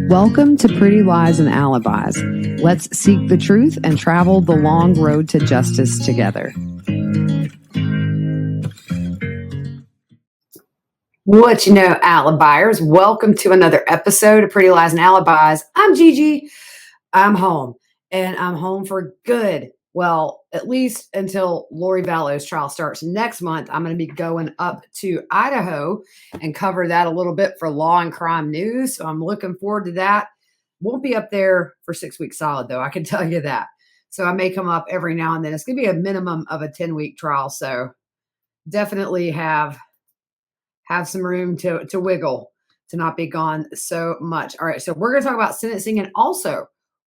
Welcome to Pretty Lies and Alibis. Let's seek the truth and travel the long road to justice together. What you know, Alibis. Welcome to another episode of Pretty Lies and Alibis. I'm Gigi. I'm home, and I'm home for good. Well, at least until Lori Vallow's trial starts next month. I'm going to be going up to Idaho and cover that a little bit for Law and Crime News. So I'm looking forward to that. Won't be up there for 6 weeks solid, though. I can tell you that. So I may come up every now and then. It's going to be a minimum of a 10-week trial. So definitely have some room to wiggle, to not be gone so much. All right. So we're going to talk about sentencing and also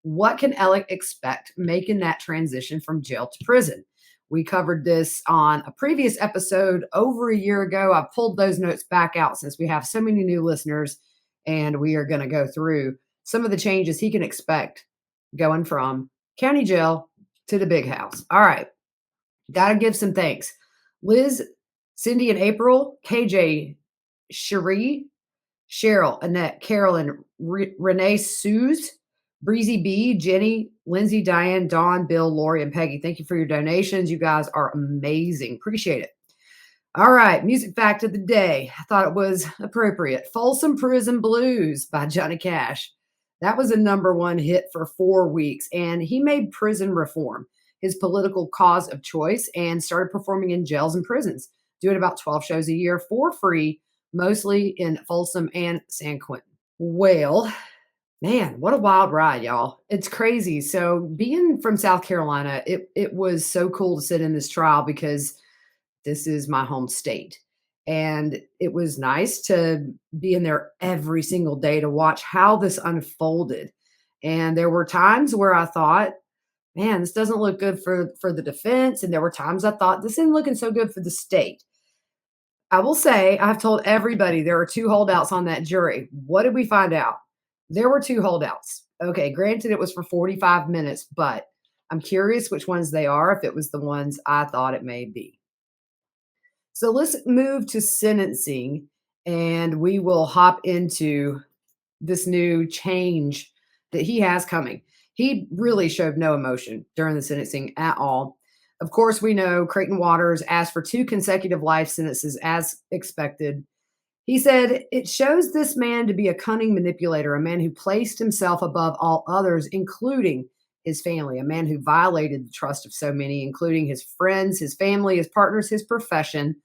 what can Alec expect making that transition from jail to prison. We covered this on a previous episode over a year ago. I pulled those notes back out since we have so many new listeners, and we are going to go through some of the changes he can expect going from county jail to the big house. All right. Got to give some thanks. Liz, Cindy and April, KJ, Cherie, Cheryl, Annette, Carolyn, Renee, Suze, Breezy B, Jenny, Lindsay, Diane, Dawn, Bill, Lori, and Peggy. Thank you for your donations. You guys are amazing. Appreciate it. All right. Music fact of the day. I thought it was appropriate. Folsom Prison Blues by Johnny Cash. That was a #1 hit for 4 weeks, and he made prison reform his political cause of choice and started performing in jails and prisons, doing about 12 shows a year for free, mostly in Folsom and San Quentin. Well, man, what a wild ride, y'all. It's crazy. So being from South Carolina, it was so cool to sit in this trial because this is my home state. And it was nice to be in there every single day to watch how this unfolded. And there were times where I thought, man, this doesn't look good for the defense. And there were times I thought, this isn't looking so good for the state. I will say, I've told everybody there are 2 holdouts on that jury. What did we find out? There were 2 holdouts. Okay, granted it was for 45 minutes, but I'm curious which ones they are, if it was the ones I thought it may be. So let's move to sentencing, and we will hop into this new change that he has coming. He really showed no emotion during the sentencing at all. Of course, we know Creighton Waters asked for 2 consecutive life sentences as expected. He said, it shows this man to be a cunning manipulator, a man who placed himself above all others, including his family, a man who violated the trust of so many, including his friends, his family, his partners, his profession,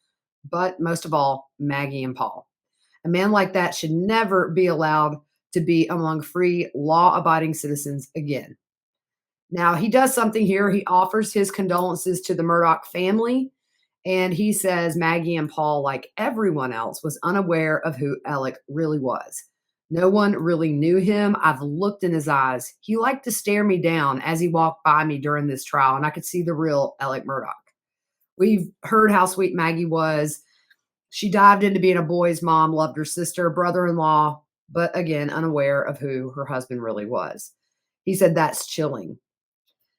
but most of all, Maggie and Paul. A man like that should never be allowed to be among free, law-abiding citizens again. Now, he does something here. He offers his condolences to the Murdaugh family, and he says Maggie and Paul, like everyone else, was unaware of who Alec really was. No one really knew him. I've looked in his eyes. He liked to stare me down as he walked by me during this trial, and I could see the real Alec Murdaugh. We've heard how sweet Maggie was. She dived into being a boy's mom, loved her sister, brother-in-law, but again, unaware of who her husband really was. He said that's chilling.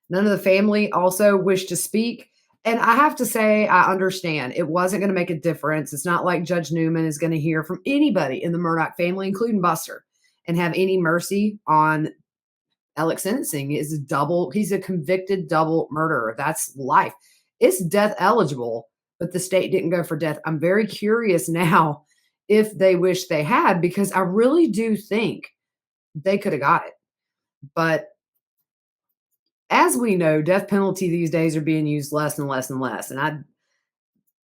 None of the family also wished to speak. And I have to say, I understand. It wasn't going to make a difference. It's not like Judge Newman is going to hear from anybody in the Murdaugh family, including Buster, and have any mercy on Alec's sentencing. He's a convicted double murderer. That's life. It's death eligible, but the state didn't go for death. I'm very curious now if they wish they had, because I really do think they could have got it. But as we know, death penalty these days are being used less and less and less. And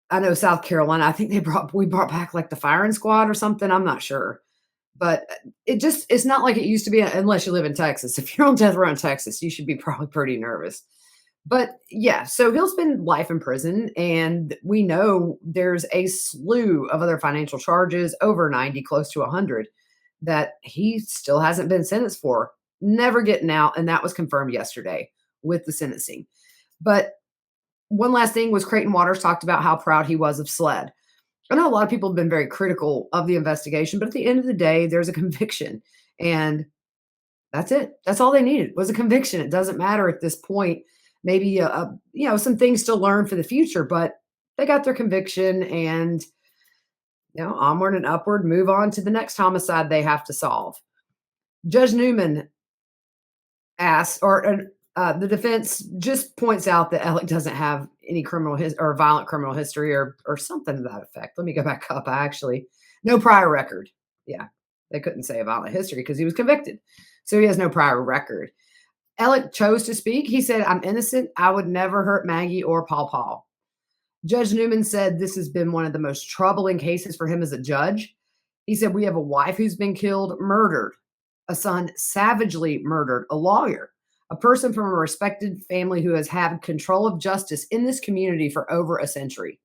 I know South Carolina, I think we brought back like the firing squad or something. I'm not sure. But it's not like it used to be unless you live in Texas. If you're on death row in Texas, you should be probably pretty nervous. But yeah, so he'll spend life in prison. And we know there's a slew of other financial charges, over 90, close to 100, that he still hasn't been sentenced for, never getting out. And that was confirmed yesterday with the sentencing. But one last thing was Creighton Waters talked about how proud he was of SLED. I know a lot of people have been very critical of the investigation, but at the end of the day, there's a conviction. And that's it. That's all they needed was a conviction. It doesn't matter at this point. Maybe, some things to learn for the future, but they got their conviction and, onward and upward, move on to the next homicide they have to solve. Judge Newman asks, the defense just points out that Alec doesn't have any or violent criminal history or something to that effect. Let me go back up. I actually no prior record. Yeah, they couldn't say a violent history because he was convicted, so he has no prior record. Alec chose to speak. He said, "I'm innocent. I would never hurt Maggie or Paul Paul." Judge Newman said this has been one of the most troubling cases for him as a judge. He said, "We have a wife who's been killed, murdered, a son savagely murdered, a lawyer, a person from a respected family who has had control of justice in this community for over a century,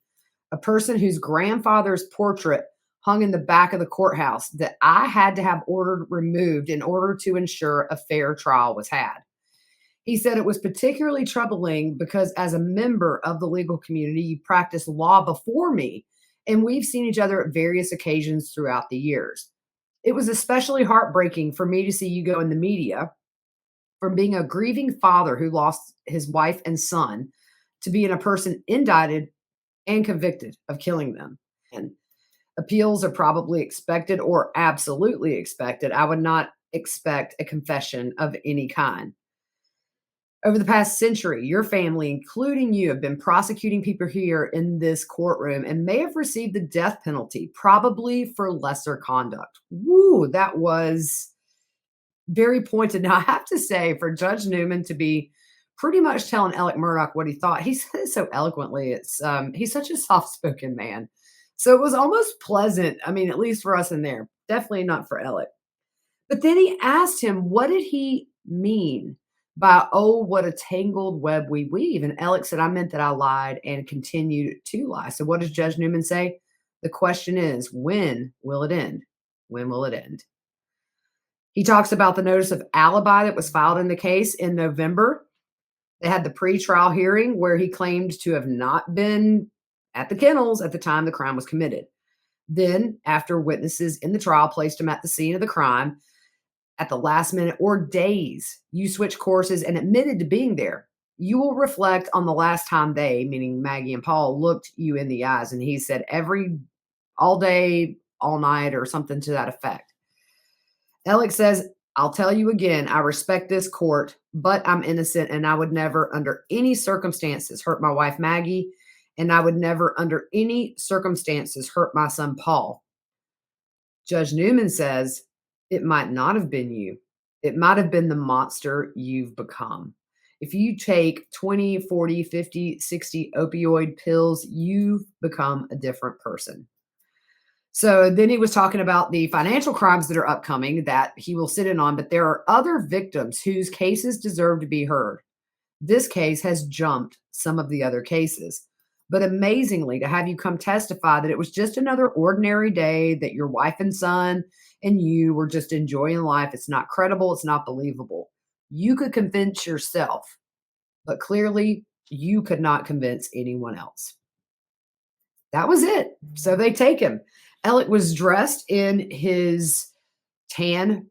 a person whose grandfather's portrait hung in the back of the courthouse that I had to have ordered removed in order to ensure a fair trial was had." He said it was particularly troubling because as a member of the legal community, you practiced law before me, and we've seen each other at various occasions throughout the years. It was especially heartbreaking for me to see you go in the media from being a grieving father who lost his wife and son to being a person indicted and convicted of killing them. And appeals are probably expected or absolutely expected. I would not expect a confession of any kind. Over the past century, your family, including you, have been prosecuting people here in this courtroom and may have received the death penalty, probably for lesser conduct. Woo, that was very pointed. Now, I have to say, for Judge Newman to be pretty much telling Alec Murdaugh what he thought, he said it so eloquently. He's such a soft-spoken man. So it was almost pleasant. I mean, at least for us in there. Definitely not for Alec. But then he asked him, what did he mean by, "Oh, what a tangled web we weave"? And Alec said, "I meant that I lied and continued to lie." So what does Judge Newman say? The question is, when will it end? When will it end? He talks about the notice of alibi that was filed in the case in November. They had the pretrial hearing where he claimed to have not been at the kennels at the time the crime was committed. Then, after witnesses in the trial placed him at the scene of the crime, at the last minute or days, you switched courses and admitted to being there. You will reflect on the last time they, meaning Maggie and Paul, looked you in the eyes. And he said all day, all night, or something to that effect. Alec says, "I'll tell you again, I respect this court, but I'm innocent and I would never, under any circumstances, hurt my wife, Maggie, and I would never, under any circumstances, hurt my son, Paul." Judge Newman says, "It might not have been you. It might have been the monster you've become. If you take 20, 40, 50, 60 opioid pills, you've become a different person." So then he was talking about the financial crimes that are upcoming that he will sit in on, but there are other victims whose cases deserve to be heard. This case has jumped some of the other cases. But amazingly, to have you come testify that it was just another ordinary day, that your wife and son and you were just enjoying life. It's not credible. It's not believable. You could convince yourself, but clearly you could not convince anyone else. That was it. So they take him. Alec was dressed in his tan.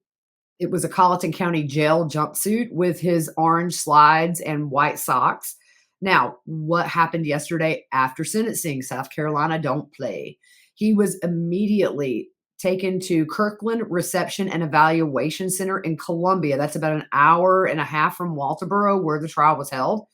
It was a Colleton County jail jumpsuit with his orange slides and white socks. Now, what happened yesterday after sentencing? South Carolina don't play. He was immediately taken to Kirkland Reception and Evaluation Center in Columbia. That's about an hour and a half from Walterboro, where the trial was held.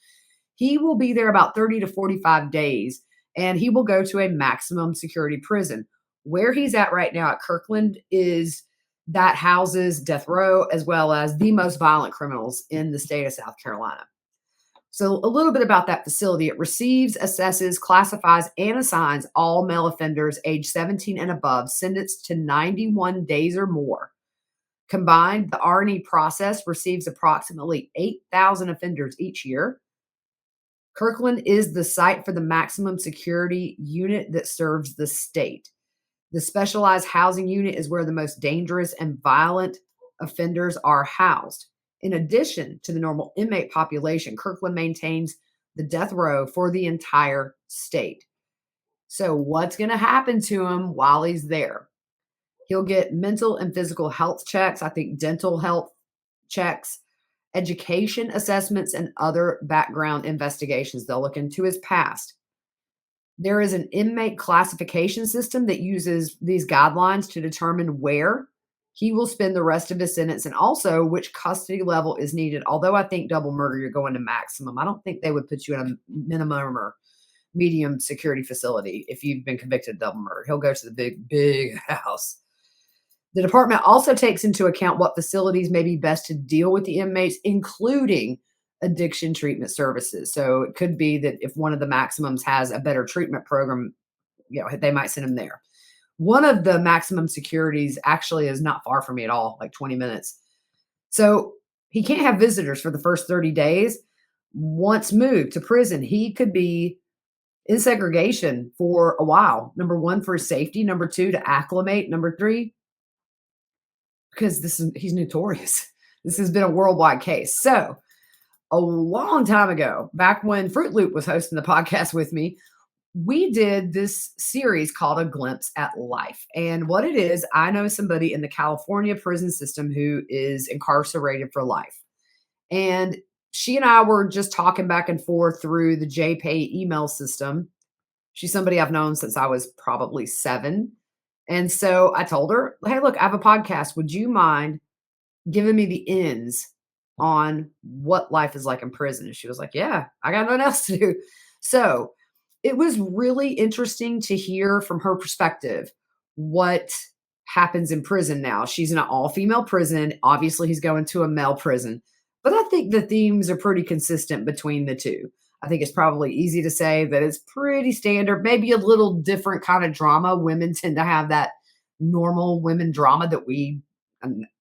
He will be there about 30 to 45 days, and he will go to a maximum security prison. Where he's at right now at Kirkland is that houses death row as well as the most violent criminals in the state of South Carolina. So a little bit about that facility. It receives, assesses, classifies, and assigns all male offenders age 17 and above sentenced to 91 days or more. Combined, the R&E process receives approximately 8,000 offenders each year. Kirkland is the site for the maximum security unit that serves the state. The specialized housing unit is where the most dangerous and violent offenders are housed. In addition to the normal inmate population, Kirkland maintains the death row for the entire state. So what's going to happen to him while he's there? He'll get mental and physical health checks, I think dental health checks, education assessments, and other background investigations. They'll look into his past. There is an inmate classification system that uses these guidelines to determine where he will spend the rest of his sentence, and also which custody level is needed. Although I think double murder, you're going to maximum. I don't think they would put you in a minimum or medium security facility if you've been convicted of double murder. He'll go to the big, big house. The department also takes into account what facilities may be best to deal with the inmates, including addiction treatment services. So it could be that if one of the maximums has a better treatment program, they might send him there. One of the maximum securities actually is not far from me at all, like 20 minutes. So he can't have visitors for the first 30 days. Once moved to prison, he could be in segregation for a while. Number one, for his safety. Number two, to acclimate. Number three, because he's notorious. This has been a worldwide case. So a long time ago, back when Fruit Loop was hosting the podcast with me, we did this series called A Glimpse at Life. And what it is, I know somebody in the California prison system who is incarcerated for life. And she and I were just talking back and forth through the JPay email system. She's somebody I've known since I was probably 7. And so I told her, hey, look, I have a podcast. Would you mind giving me the ins on what life is like in prison? And she was like, yeah, I got nothing else to do. So it was really interesting to hear from her perspective what happens in prison now. She's in an all-female prison. Obviously, he's going to a male prison. But I think the themes are pretty consistent between the two. I think it's probably easy to say that it's pretty standard, maybe a little different kind of drama. Women tend to have that normal women drama that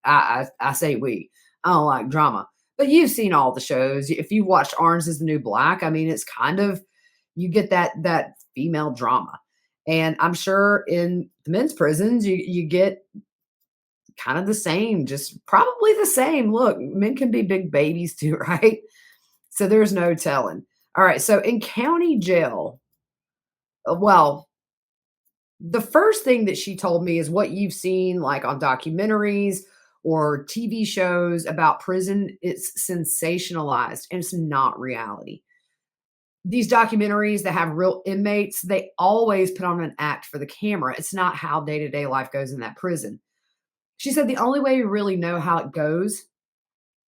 I say we, I don't like drama. But you've seen all the shows. If you've watched Orange is the New Black, I mean, it's kind of, you get that female drama. And I'm sure in the men's prisons, you get kind of the same, just probably the same. Look, men can be big babies too, right? So there's no telling. All right. So in county jail, well, the first thing that she told me is what you've seen like on documentaries or TV shows about prison. It's sensationalized and it's not reality. These documentaries that have real inmates, they always put on an act for the camera. It's not how day-to-day life goes in that prison. She said the only way you really know how it goes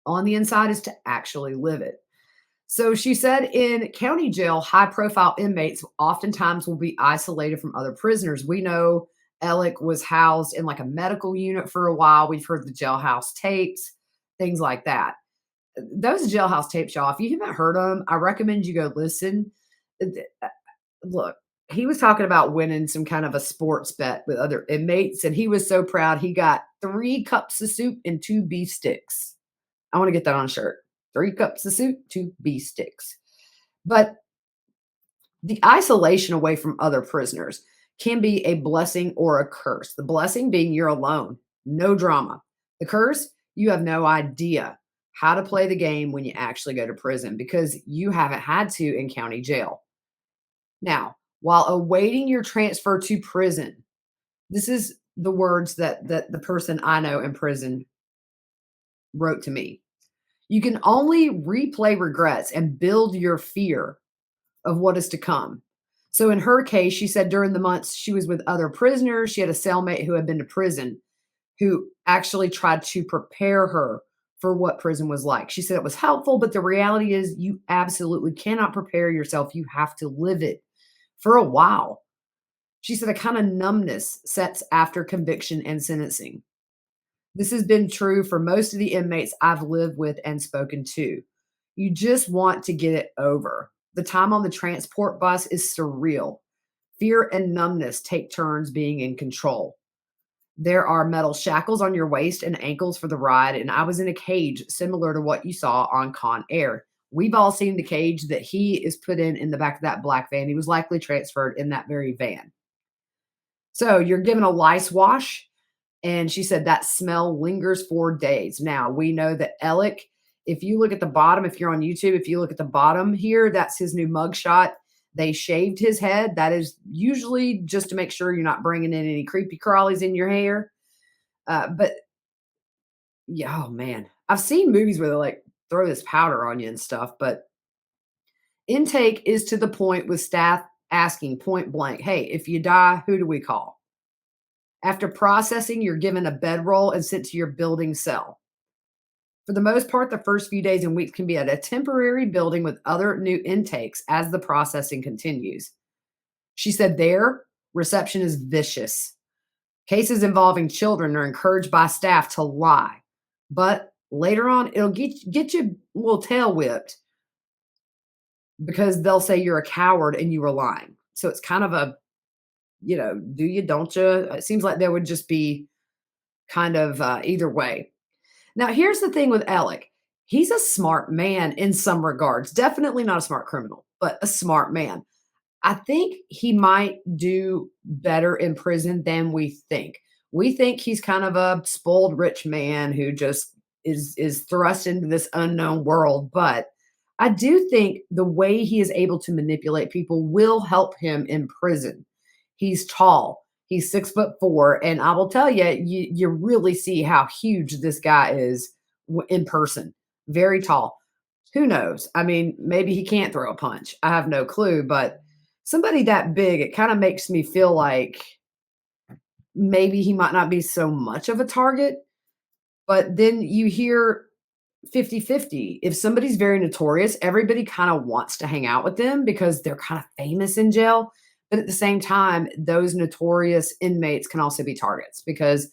on the inside is to actually live it. So she said in county jail, high-profile inmates oftentimes will be isolated from other prisoners. We know Alec was housed in like a medical unit for a while. We've heard the jailhouse tapes, things like that. Those jailhouse tapes, y'all, if you haven't heard them, I recommend you go listen. Look, he was talking about winning some kind of a sports bet with other inmates, and he was so proud he got 3 cups of soup and 2 beef sticks. I want to get that on a shirt. 3 cups of soup, 2 beef sticks. But the isolation away from other prisoners can be a blessing or a curse. The blessing being you're alone, no drama. The curse, you have no idea how to play the game when you actually go to prison because you haven't had to in county jail. Now, while awaiting your transfer to prison, this is the words that the person I know in prison wrote to me. You can only replay regrets and build your fear of what is to come. So in her case, she said during the months she was with other prisoners, she had a cellmate who had been to prison who actually tried to prepare her for what prison was like. She said it was helpful, but the reality is you absolutely cannot prepare yourself. You have to live it for a while. She said a kind of numbness sets after conviction and sentencing. This has been true for most of the inmates I've lived with and spoken to. You just want to get it over. The time on the transport bus is surreal. Fear and numbness take turns being in control. There are metal shackles on your waist and ankles for the ride, and I was in a cage similar to what you saw on Con Air. We've all seen the cage that he is put in the back of that black van. He was likely transferred in that very van. So you're given a lice wash, and she said that smell lingers for days. Now, we know that Alec, if you look at the bottom, if you're on YouTube, if you look at the bottom here, that's his new mugshot. They shaved his head. That is usually just to make sure you're not bringing in any creepy crawlies in your hair. But yeah, oh man, I've seen movies where they like throw this powder on you and stuff, but intake is to the point with staff asking point blank, hey, if you die, who do we call? After processing, you're given a bedroll and sent to your building cell. For the most part, the first few days and weeks can be at a temporary building with other new intakes as the processing continues. She said there, reception is vicious. Cases involving children are encouraged by staff to lie, but later on, it'll get you a little tail whipped because they'll say you're a coward and you were lying. So it's kind of a, do you, don't you? It seems like there would just be kind of either way. Now, here's the thing with Alec. He's a smart man in some regards. Definitely not a smart criminal, but a smart man. I think he might do better in prison than we think. We think he's kind of a spoiled rich man who just is thrust into this unknown world, but I do think the way he is able to manipulate people will help him in prison. He's tall. He's 6'4", and I will tell you, you really see how huge this guy is in person. Very tall. Who knows? I mean, maybe he can't throw a punch. I have no clue, but somebody that big, it kind of makes me feel like maybe he might not be so much of a target. But then you hear 50-50. If somebody's very notorious, everybody kind of wants to hang out with them because they're kind of famous in jail. But at the same time, those notorious inmates can also be targets because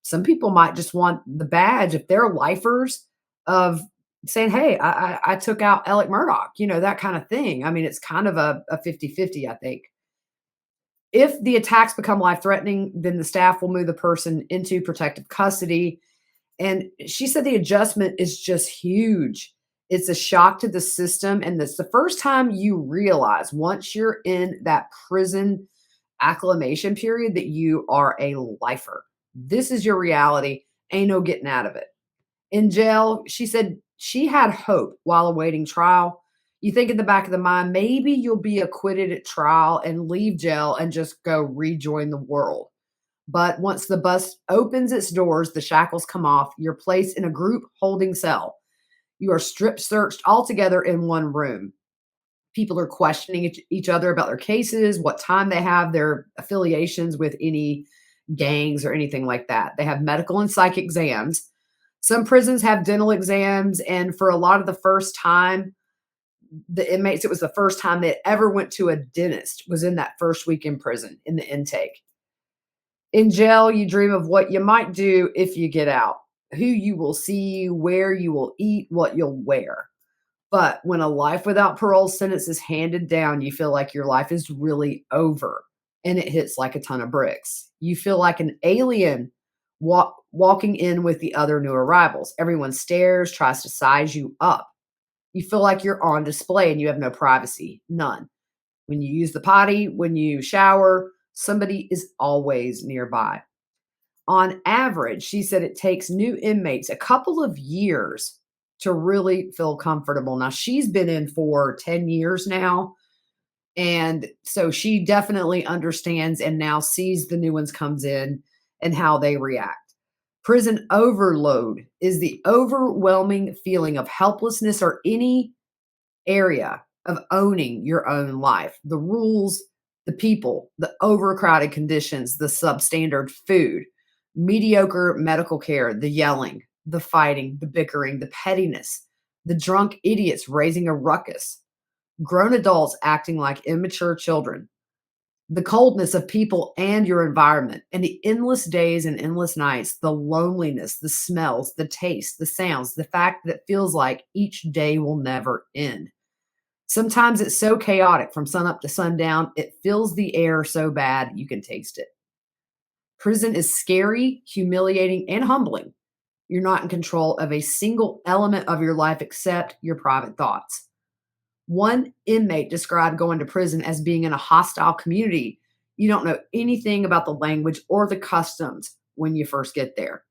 some people might just want the badge if they're lifers of saying, hey, I took out Alec Murdaugh, that kind of thing. I mean, it's kind of a 50-50, I think. If the attacks become life threatening, then the staff will move the person into protective custody. And she said the adjustment is just huge. It's a shock to the system. And it's the first time you realize once you're in that prison acclimation period that you are a lifer. This is your reality. Ain't no getting out of it. In jail, she said she had hope while awaiting trial. You think in the back of the mind, maybe you'll be acquitted at trial and leave jail and just go rejoin the world. But once the bus opens its doors, the shackles come off, you're placed in a group holding cell. You are strip searched all together in one room. People are questioning each other about their cases, what time they have, their affiliations with any gangs or anything like that. They have medical and psych exams. Some prisons have dental exams. And for a lot of the first time, the inmates, it was the first time they ever went to a dentist was in that first week in prison in the intake. In jail, you dream of what you might do if you get out, who you will see, where you will eat, what you'll wear. But when a life without parole sentence is handed down, you feel like your life is really over and it hits like a ton of bricks. You feel like an alien walking in with the other new arrivals. Everyone stares, tries to size you up. You feel like you're on display and you have no privacy, none. When you use the potty, when you shower, somebody is always nearby. On average, she said it takes new inmates a couple of years to really feel comfortable. Now, she's been in for 10 years now. And so she definitely understands and now sees the new ones comes in and how they react. Prison overload is the overwhelming feeling of helplessness or any area of owning your own life. The rules, the people, the overcrowded conditions, the substandard food, mediocre medical care, the yelling, the fighting, the bickering, the pettiness, the drunk idiots raising a ruckus, grown adults acting like immature children, the coldness of people and your environment, and the endless days and endless nights, the loneliness, the smells, the tastes, the sounds, the fact that it feels like each day will never end. Sometimes it's so chaotic from sunup to sundown, it fills the air so bad you can taste it. Prison is scary, humiliating, and humbling. You're not in control of a single element of your life except your private thoughts. One inmate described going to prison as being in a hostile community. You don't know anything about the language or the customs when you first get there.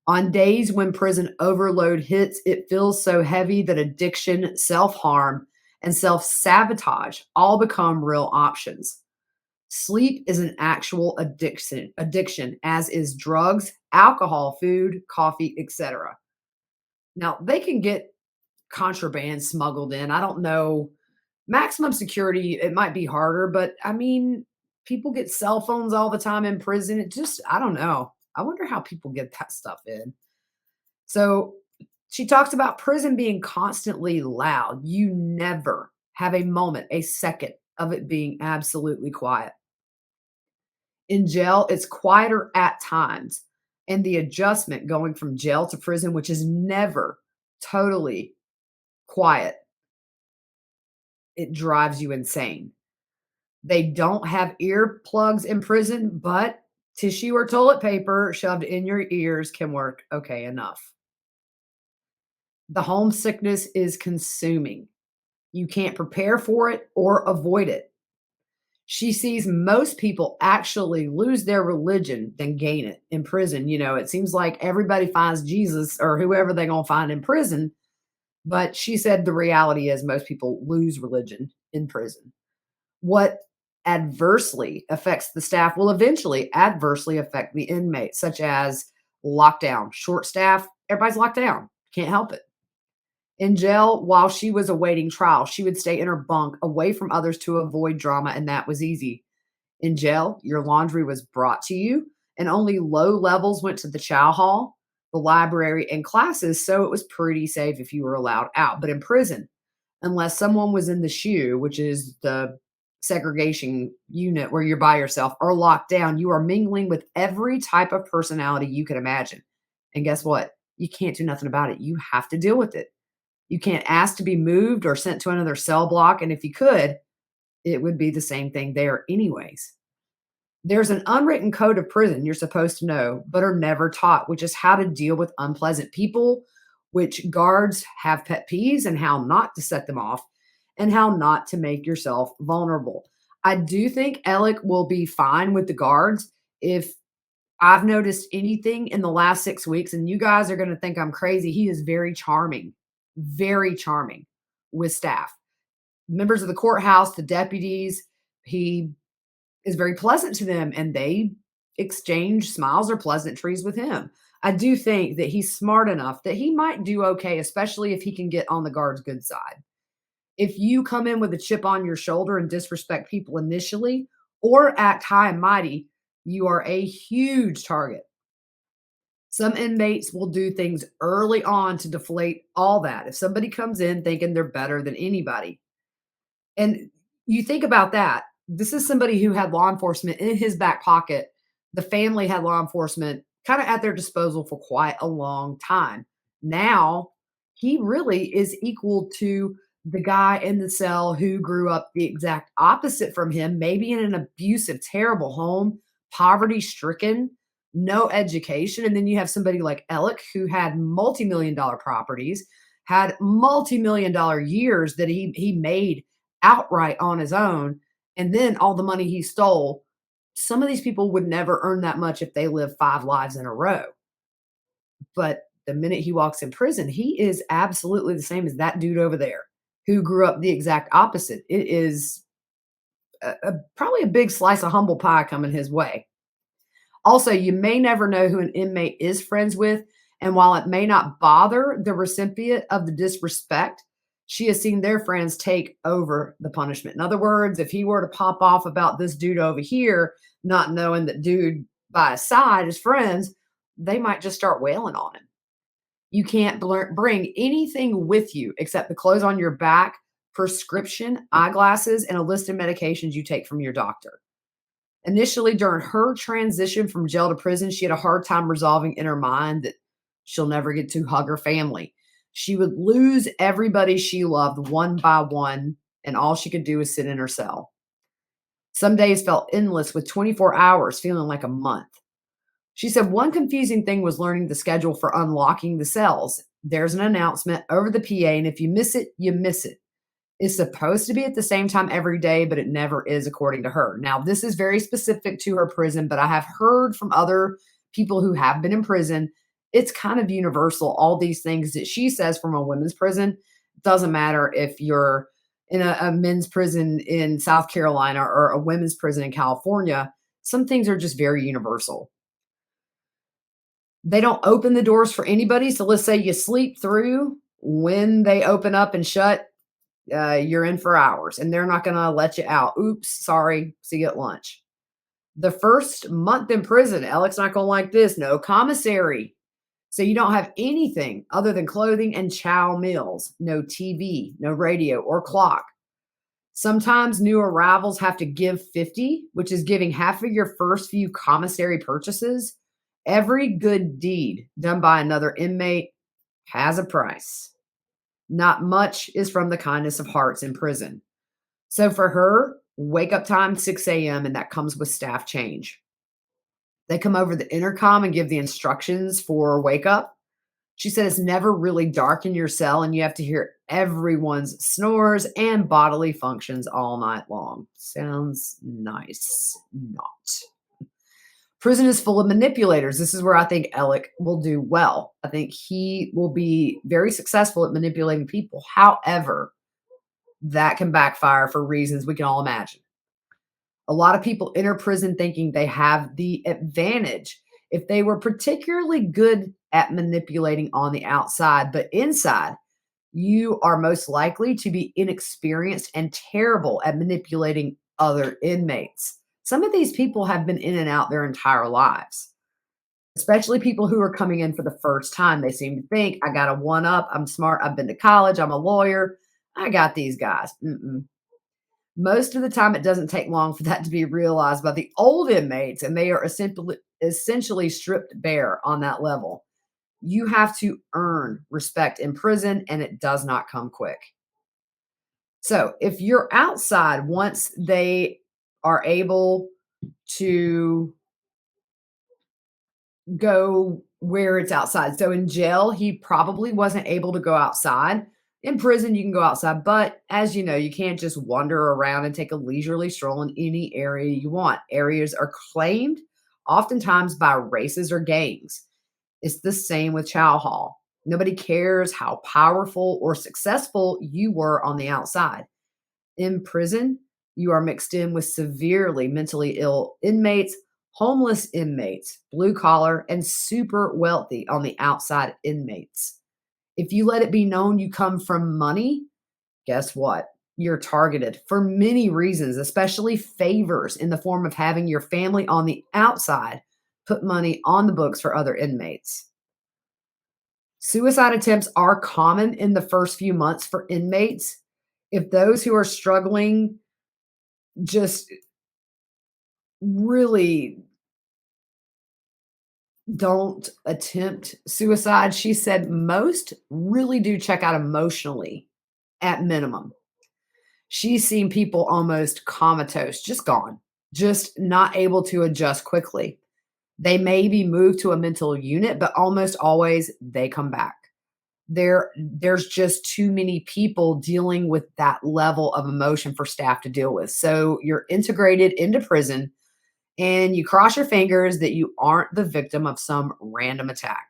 On days when prison overload hits, it feels so heavy that addiction, self-harm, and self-sabotage all become real options. Sleep is an actual addiction, as is drugs, alcohol, food, coffee, etc. Now, they can get contraband smuggled in. I don't know. Maximum security, it might be harder, but I mean, People get cell phones all the time in prison. It just, I don't know. I wonder how people get that stuff in. So she talks about prison being constantly loud. You never have a moment, a second of it being absolutely quiet. In jail, it's quieter at times. And the adjustment going from jail to prison, which is never totally quiet, it drives you insane. They don't have earplugs in prison, but tissue or toilet paper shoved in your ears can work okay enough. The homesickness is consuming. You can't prepare for it or avoid it. She sees most people actually lose their religion than gain it in prison. It seems like everybody finds Jesus or whoever they're going to find in prison. But she said the reality is most people lose religion in prison. What adversely affects the staff will eventually adversely affect the inmates, such as lockdown, short staff, everybody's locked down, can't help it. In jail, while she was awaiting trial, she would stay in her bunk away from others to avoid drama, and that was easy. In jail, your laundry was brought to you, and only low levels went to the chow hall, the library, and classes, so it was pretty safe if you were allowed out. But in prison, unless someone was in the SHU, which is the segregation unit where you're by yourself, or locked down, you are mingling with every type of personality you can imagine. And guess what? You can't do nothing about it. You have to deal with it. You can't ask to be moved or sent to another cell block. And if you could, it would be the same thing there, anyways. There's an unwritten code of prison you're supposed to know, but are never taught, which is how to deal with unpleasant people, which guards have pet peeves, and how not to set them off, and how not to make yourself vulnerable. I do think Alec will be fine with the guards. If I've noticed anything in the last 6 weeks, and you guys are going to think I'm crazy, he is very charming with staff. Members of the courthouse, the deputies, he is very pleasant to them, and they exchange smiles or pleasantries with him. I do think that he's smart enough that he might do okay, especially if he can get on the guard's good side. If you come in with a chip on your shoulder and disrespect people initially or act high and mighty, you are a huge target. Some inmates will do things early on to deflate all that. If somebody comes in thinking they're better than anybody, and you think about that, this is somebody who had law enforcement in his back pocket. The family had law enforcement kind of at their disposal for quite a long time. Now, he really is equal to the guy in the cell who grew up the exact opposite from him, maybe in an abusive, terrible home, poverty stricken, no education. And then you have somebody like Alec who had multi-million dollar properties, had multi-million dollar years that he made outright on his own, and then all the money he stole. Some of these people would never earn that much if they live 5 lives in a row. But the minute he walks in prison, he is absolutely the same as that dude over there who grew up the exact opposite. It is probably a big slice of humble pie coming his way. Also, you may never know who an inmate is friends with, and while it may not bother the recipient of the disrespect, she has seen their friends take over the punishment. In other words, if he were to pop off about this dude over here, not knowing that dude by his side is friends, they might just start wailing on him. You can't bring anything with you except the clothes on your back, prescription, eyeglasses, and a list of medications you take from your doctor. Initially, during her transition from jail to prison, she had a hard time resolving in her mind that she'll never get to hug her family. She would lose everybody she loved one by one, and all she could do was sit in her cell. Some days felt endless, with 24 hours feeling like a month. She said one confusing thing was learning the schedule for unlocking the cells. There's an announcement over the PA, and if you miss it, you miss it. It's supposed to be at the same time every day, but it never is, according to her. Now, this is very specific to her prison, but I have heard from other people who have been in prison, it's kind of universal. All these things that she says from a women's prison, doesn't matter if you're in a men's prison in South Carolina or a women's prison in California. Some things are just very universal. They don't open the doors for anybody. So let's say you sleep through. When they open up and shut, you're in for hours, and they're not going to let you out. Oops, sorry. See you at lunch. The first month in prison, Alec's not going to like this. No commissary. So you don't have anything other than clothing and chow meals, no TV, no radio or clock. Sometimes new arrivals have to give 50, which is giving half of your first few commissary purchases. Every good deed done by another inmate has a price. Not much is from the kindness of hearts in prison. So for her, wake up time 6 a.m. and that comes with staff change. They come over the intercom and give the instructions for wake up. She said it's never really dark in your cell and you have to hear everyone's snores and bodily functions all night long. Sounds nice. Not. Prison is full of manipulators. This is where I think Alec will do well. I think he will be very successful at manipulating people. However, that can backfire for reasons we can all imagine. A lot of people enter prison thinking they have the advantage if they were particularly good at manipulating on the outside, but inside, you are most likely to be inexperienced and terrible at manipulating other inmates. Some of these people have been in and out their entire lives, especially people who are coming in for the first time. They seem to think, I got a one up, I'm smart, I've been to college, I'm a lawyer, I got these guys. Most of the time, it doesn't take long for that to be realized by the old inmates, and they are essentially stripped bare on that level. You have to earn respect in prison, and it does not come quick. So, if you're outside, once they are able to go where it's outside. So, in jail, he probably wasn't able to go outside. In prison, you can go outside, but as you know, you can't just wander around and take a leisurely stroll in any area you want. Areas are claimed oftentimes by races or gangs. It's the same with Chow Hall. Nobody cares how powerful or successful you were on the outside. In prison, you are mixed in with severely mentally ill inmates, homeless inmates, blue collar, and super wealthy on the outside inmates. If you let it be known you come from money, guess what? You're targeted for many reasons, especially favors in the form of having your family on the outside put money on the books for other inmates. Suicide attempts are common in the first few months for inmates. If those who are struggling just really don't attempt suicide, she said most really do check out emotionally at minimum. She's seen people almost comatose, just gone, just not able to adjust quickly. They may be moved to a mental unit, but almost always they come back. There's just too many people dealing with that level of emotion for staff to deal with. So you're integrated into prison and you cross your fingers that you aren't the victim of some random attack.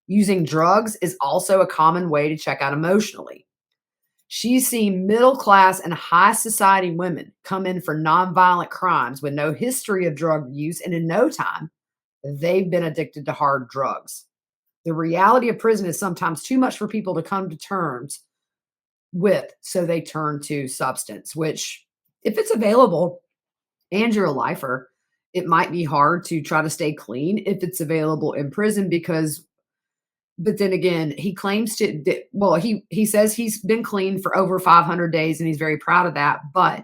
Using drugs is also a common way to check out emotionally. She's seen middle class and high society women come in for nonviolent crimes with no history of drug use, and in no time, they've been addicted to hard drugs. The reality of prison is sometimes too much for people to come to terms with, so they turn to substance, which, if it's available and you're a lifer, it might be hard to try to stay clean if it's available in prison because but then again, he claims to well, he says he's been clean for over 500 days and he's very proud of that, but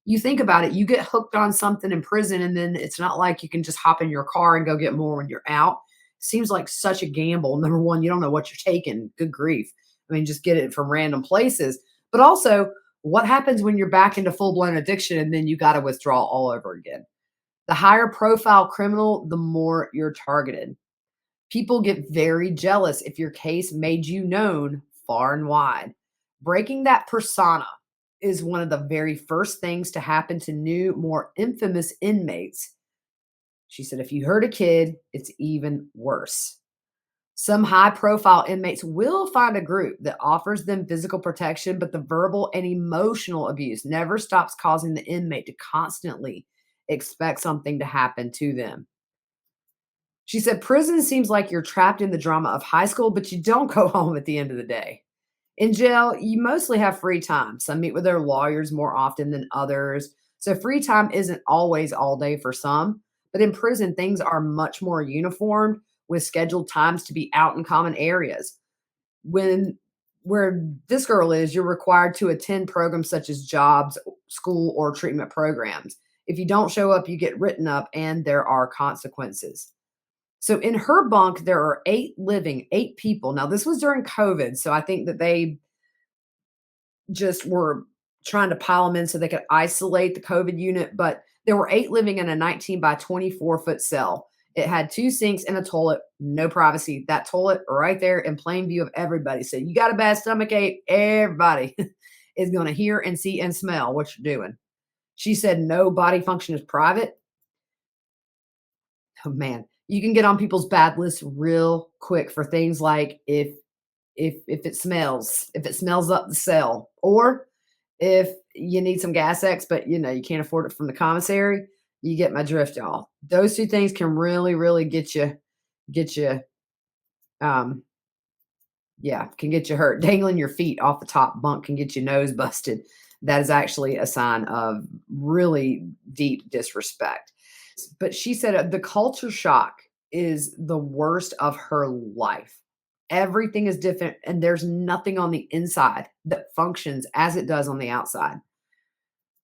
you think about it, you get hooked on something in prison and then it's not like you can just hop in your car and go get more when you're out. Seems like such a gamble. Number one, you don't know what you're taking. Good grief. I mean, just get it from random places. But also, what happens when you're back into full-blown addiction and then you got to withdraw all over again? The higher profile criminal, the more you're targeted. People get very jealous if your case made you known far and wide. Breaking that persona is one of the very first things to happen to new, more infamous inmates. She said, if you hurt a kid, it's even worse. Some high profile inmates will find a group that offers them physical protection, but the verbal and emotional abuse never stops causing the inmate to constantly expect something to happen to them. She said, prison seems like you're trapped in the drama of high school, but you don't go home at the end of the day. In jail, you mostly have free time. Some meet with their lawyers more often than others. So free time isn't always all day for some, but in prison, things are much more uniformed with scheduled times to be out in common areas. When where this girl is, you're required to attend programs such as jobs, school, or treatment programs. If you don't show up, you get written up and there are consequences. So in her bunk, there are eight people. Now, this was during COVID. So I think that they just were trying to pile them in so they could isolate the COVID unit. But there were eight living in a 19 by 24-foot cell. It had two sinks and a toilet, no privacy. That toilet right there in plain view of everybody. So you got a bad stomach ache, everybody is going to hear and see and smell what you're doing. She said no body function is private. Oh man, you can get on people's bad lists real quick for things like if it smells up the cell, or if you need some gas X, but you can't afford it from the commissary. You get my drift, y'all. Those two things can really, really get you, um, yeah, can get you hurt. Dangling your feet off the top bunk can get your nose busted. That is actually a sign of really deep disrespect. But she said the culture shock is the worst of her life. Everything is different, and there's nothing on the inside that functions as it does on the outside.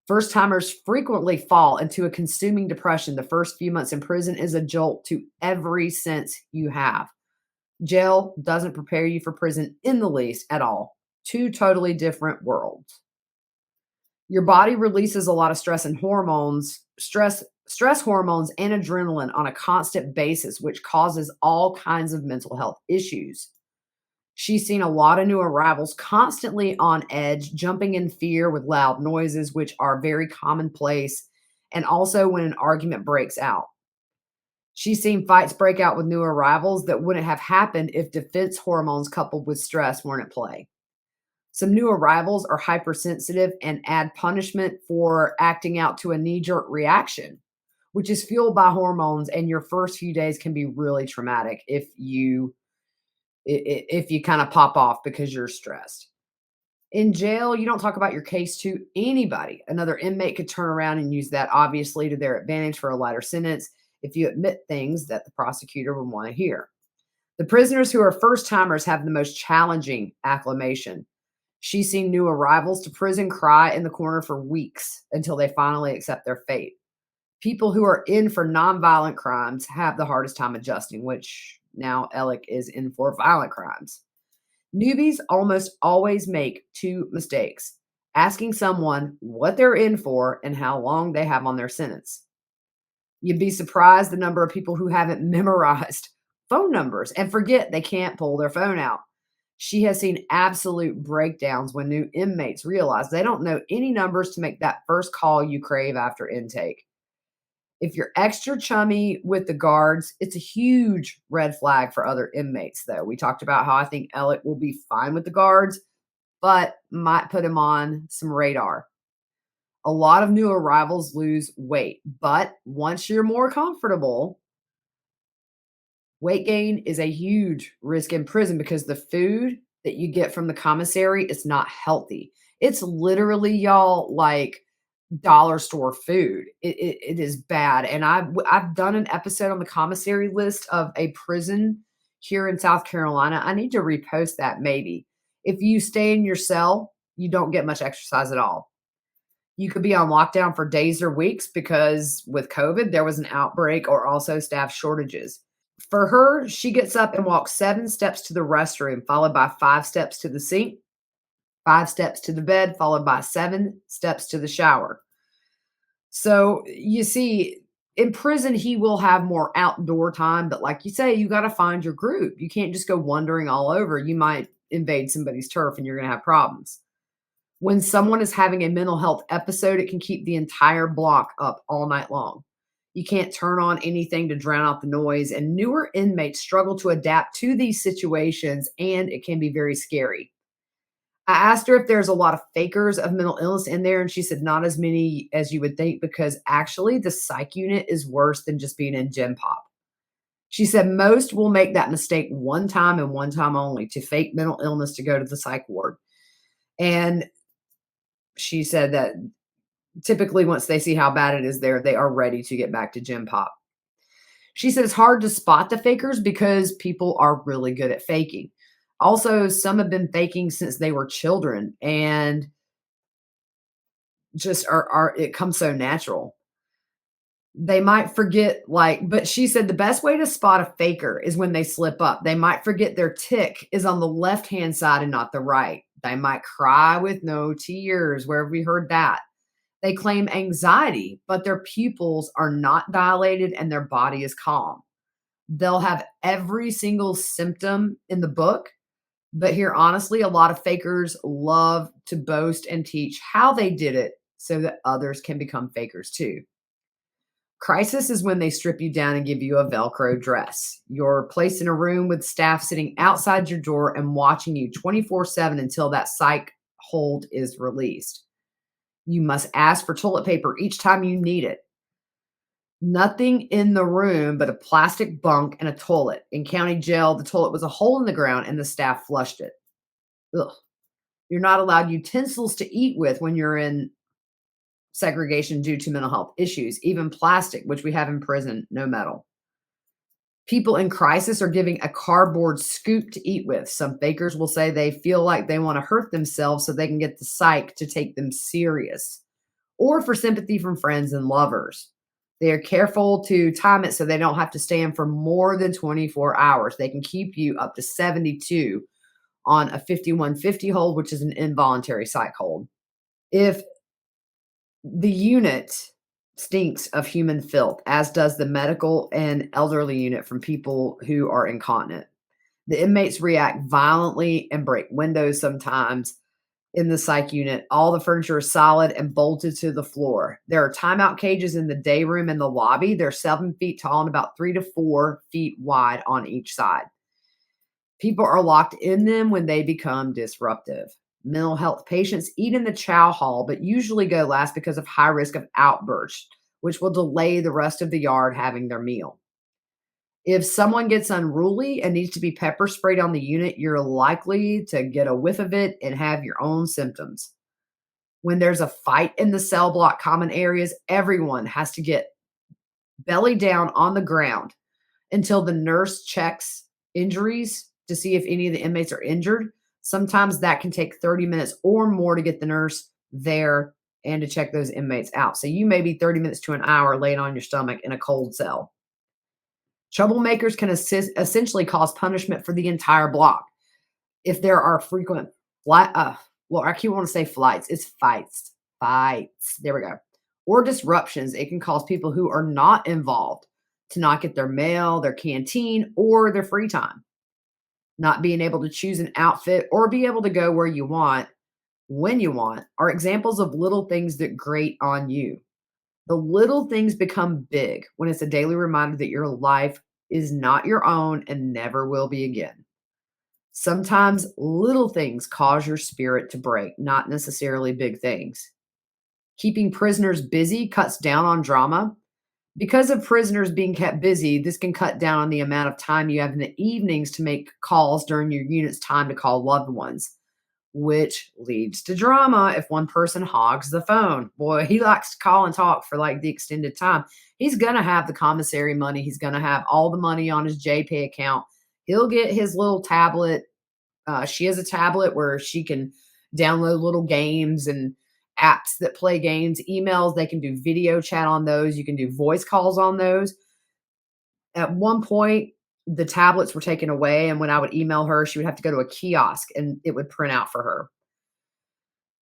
First timers frequently fall into a consuming depression. The first few months in prison is a jolt to every sense you have. Jail doesn't prepare you for prison in the least at all. Two totally different worlds. Your body releases a lot of stress hormones and adrenaline on a constant basis, which causes all kinds of mental health issues. She's seen a lot of new arrivals constantly on edge, jumping in fear with loud noises, which are very commonplace, and also when an argument breaks out. She's seen fights break out with new arrivals that wouldn't have happened if defense hormones coupled with stress weren't at play. Some new arrivals are hypersensitive and add punishment for acting out to a knee-jerk reaction, which is fueled by hormones, and your first few days can be really traumatic if you kind of pop off because you're stressed. In jail, you don't talk about your case to anybody. Another inmate could turn around and use that obviously to their advantage for a lighter sentence if you admit things that the prosecutor would want to hear. The prisoners who are first timers have the most challenging acclimation. She's seen new arrivals to prison cry in the corner for weeks until they finally accept their fate. People who are in for nonviolent crimes have the hardest time adjusting, which now Alec is in for violent crimes. Newbies almost always make two mistakes: asking someone what they're in for and how long they have on their sentence. You'd be surprised the number of people who haven't memorized phone numbers and forget they can't pull their phone out. She has seen absolute breakdowns when new inmates realize they don't know any numbers to make that first call you crave after intake. If you're extra chummy with the guards, it's a huge red flag for other inmates, though. We talked about how I think Alec will be fine with the guards, but might put him on some radar. A lot of new arrivals lose weight, but once you're more comfortable, weight gain is a huge risk in prison because the food that you get from the commissary is not healthy. It's literally, y'all, like dollar store food. It is bad. And I've done an episode on the commissary list of a prison here in South Carolina. I need to repost that maybe. If you stay in your cell, you don't get much exercise at all. You could be on lockdown for days or weeks because with COVID, there was an outbreak or also staff shortages. For her, she gets up and walks 7 steps to the restroom, followed by 5 steps to the sink, 5 steps to the bed, followed by 7 steps to the shower. So you see, in prison, he will have more outdoor time. But like you say, you got to find your group. You can't just go wandering all over. You might invade somebody's turf and you're going to have problems. When someone is having a mental health episode, it can keep the entire block up all night long. You can't turn on anything to drown out the noise, and newer inmates struggle to adapt to these situations, and it can be very scary. I asked her if there's a lot of fakers of mental illness in there, and she said not as many as you would think because actually the psych unit is worse than just being in Gen Pop. She said most will make that mistake one time and one time only to fake mental illness to go to the psych ward. And she said that Typically, once they see how bad it is there, they are ready to get back to gym pop. She said it's hard to spot the fakers because people are really good at faking. Also, some have been faking since they were children and just are it comes so natural. They might forget, like, but she said the best way to spot a faker is when they slip up. They might forget their tick is on the left-hand side and not the right. They might cry with no tears. Where have we heard that? They claim anxiety, but their pupils are not dilated and their body is calm. They'll have every single symptom in the book, but here, honestly, a lot of fakers love to boast and teach how they did it so that others can become fakers too. Crisis is when they strip you down and give you a Velcro dress. You're placed in a room with staff sitting outside your door and watching you 24/7 until that psych hold is released. You must ask for toilet paper each time you need it. Nothing in the room but a plastic bunk and a toilet. In county jail, the toilet was a hole in the ground and the staff flushed it. Ugh. You're not allowed utensils to eat with when you're in segregation due to mental health issues, even plastic, which we have in prison, no metal. People in crisis are giving a cardboard scoop to eat with. Some fakers will say they feel like they want to hurt themselves so they can get the psych to take them serious or for sympathy from friends and lovers. They are careful to time it so they don't have to stay in for more than 24 hours. They can keep you up to 72 on a 5150 hold, which is an involuntary psych hold. If the unit stinks of human filth, as does the medical and elderly unit from people who are incontinent. The inmates react violently and break windows sometimes in the psych unit. All the furniture is solid and bolted to the floor. There are timeout cages in the day room and the lobby. They're 7 feet tall and about 3 to 4 feet wide on each side. People are locked in them when they become disruptive. Mental health patients eat in the chow hall, but usually go last because of high risk of outbursts, which will delay the rest of the yard having their meal. If someone gets unruly and needs to be pepper sprayed on the unit, you're likely to get a whiff of it and have your own symptoms. When there's a fight in the cell block common areas, everyone has to get belly down on the ground until the nurse checks injuries to see if any of the inmates are injured. Sometimes that can take 30 minutes or more to get the nurse there and to check those inmates out. So you may be 30 minutes to an hour laying on your stomach in a cold cell. Troublemakers can essentially cause punishment for the entire block. If there are frequent I keep wanting to say flights. It's fights. Fights. There we go. Or disruptions. It can cause people who are not involved to not get their mail, their canteen, or their free time. Not being able to choose an outfit or be able to go where you want, when you want, are examples of little things that grate on you. The little things become big when it's a daily reminder that your life is not your own and never will be again. Sometimes little things cause your spirit to break, not necessarily big things. Keeping prisoners busy cuts down on drama. Because of prisoners being kept busy, this can cut down on the amount of time you have in the evenings to make calls during your unit's time to call loved ones, which leads to drama if one person hogs the phone. Boy, he likes to call and talk for like the extended time. He's going to have the commissary money. He's going to have all the money on his JPay account. He'll get his little tablet. She has a tablet where she can download little games and apps that play games, emails. They can do video chat on those. You can do voice calls on those. At one point, the tablets were taken away, and when I would email her, she would have to go to a kiosk and it would print out for her.